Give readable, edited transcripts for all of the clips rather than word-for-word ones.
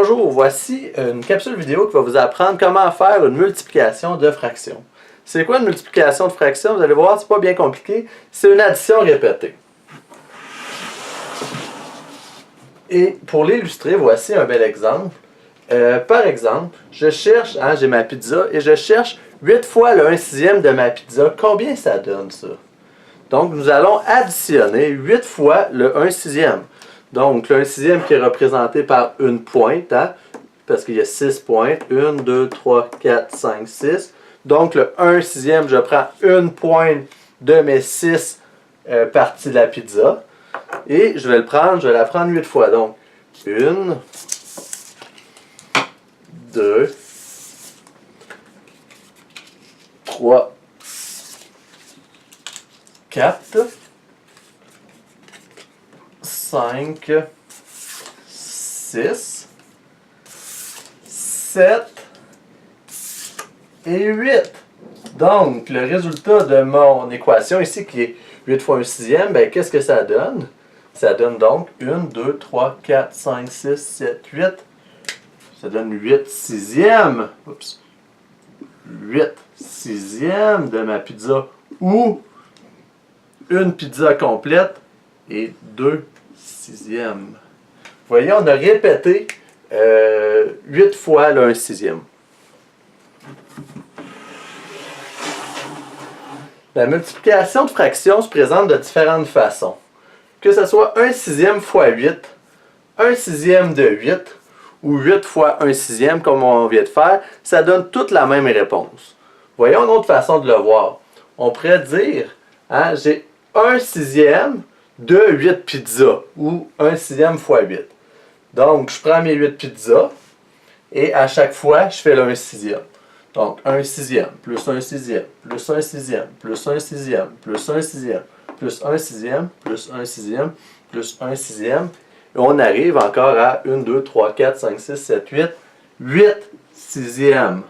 Bonjour, voici une capsule vidéo qui va vous apprendre comment faire une multiplication de fractions. C'est quoi une multiplication de fractions? Vous allez voir, c'est pas bien compliqué. C'est une addition répétée. Et pour l'illustrer, voici un bel exemple. Par exemple, je cherche, j'ai ma pizza et je cherche 8 fois le 1/6 de ma pizza. Combien ça donne ça? Donc nous allons additionner 8 fois le 1/6. Donc le 1/6 qui est représenté par une pointe, parce qu'il y a 6 pointes. 1, 2, 3, 4, 5, 6. Donc le 1/6, je prends une pointe de mes 6 parties de la pizza. Et je vais la prendre 8 fois. Donc 1, 2, 3, 4, 5, 6, 7 et 8. Donc, le résultat de mon équation ici, qui est 8 fois 1/6, ben, qu'est-ce que ça donne? Ça donne donc 1, 2, 3, 4, 5, 6, 7, 8. Ça donne 8/6. Oups. 8/6 de ma pizza. Ou une pizza complète et 2/6. Vous voyez, on a répété 8 fois le 1/6. La multiplication de fractions se présente de différentes façons. Que ce soit 1/6 fois 8, 1/6 de 8 ou 8 fois 1/6 comme on vient de faire, ça donne toute la même réponse. Voyons une autre façon de le voir. On pourrait dire, j'ai 1/6 de 8 pizzas ou 1/6 fois 8. Donc, je prends mes 8 pizzas et à chaque fois, je fais le 1/6. Donc, 1/6 plus 1/6 plus 1/6 plus 1/6 plus 1/6 plus 1/6 plus 1/6 plus 1/6. Et on arrive encore à 1, 2, 3, 4, 5, 6, 7, 8. 8/6.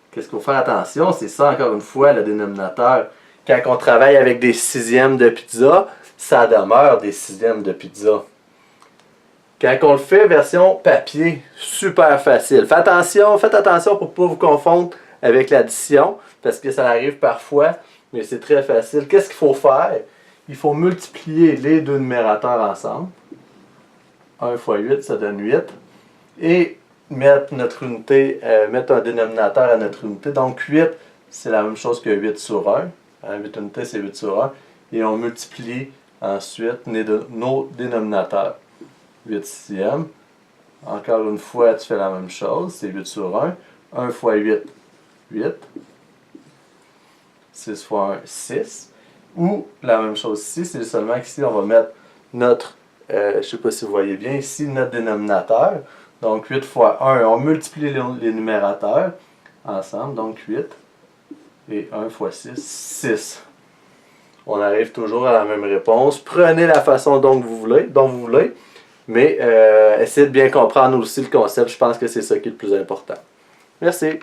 Qu'est-ce qu'il faut faire attention? C'est ça, encore une fois, le dénominateur. Quand on travaille avec des sixièmes de pizza, ça demeure des sixièmes de pizza. Quand on le fait version papier, super facile. Faites attention pour ne pas vous confondre avec l'addition, parce que ça arrive parfois, mais c'est très facile. Qu'est-ce qu'il faut faire? Il faut multiplier les deux numérateurs ensemble. 1 fois 8, ça donne 8. Et mettre notre unité, mettre un dénominateur à notre unité. Donc 8, c'est la même chose que 8 sur 1. 8 unités, c'est 8 sur 1. Et on multiplie ensuite nos dénominateurs. 8/6. Encore une fois, tu fais la même chose. C'est 8 sur 1. 1 fois 8, 8. 6 fois 1, 6. Ou la même chose ici, c'est seulement qu'ici, on va mettre notre, je ne sais pas si vous voyez bien, ici, notre dénominateur. Donc 8 fois 1, on multiplie les numérateurs ensemble. Donc 8. Et 1 fois 6, 6. On arrive toujours à la même réponse. Prenez la façon dont vous voulez, mais essayez de bien comprendre aussi le concept. Je pense que c'est ça qui est le plus important. Merci.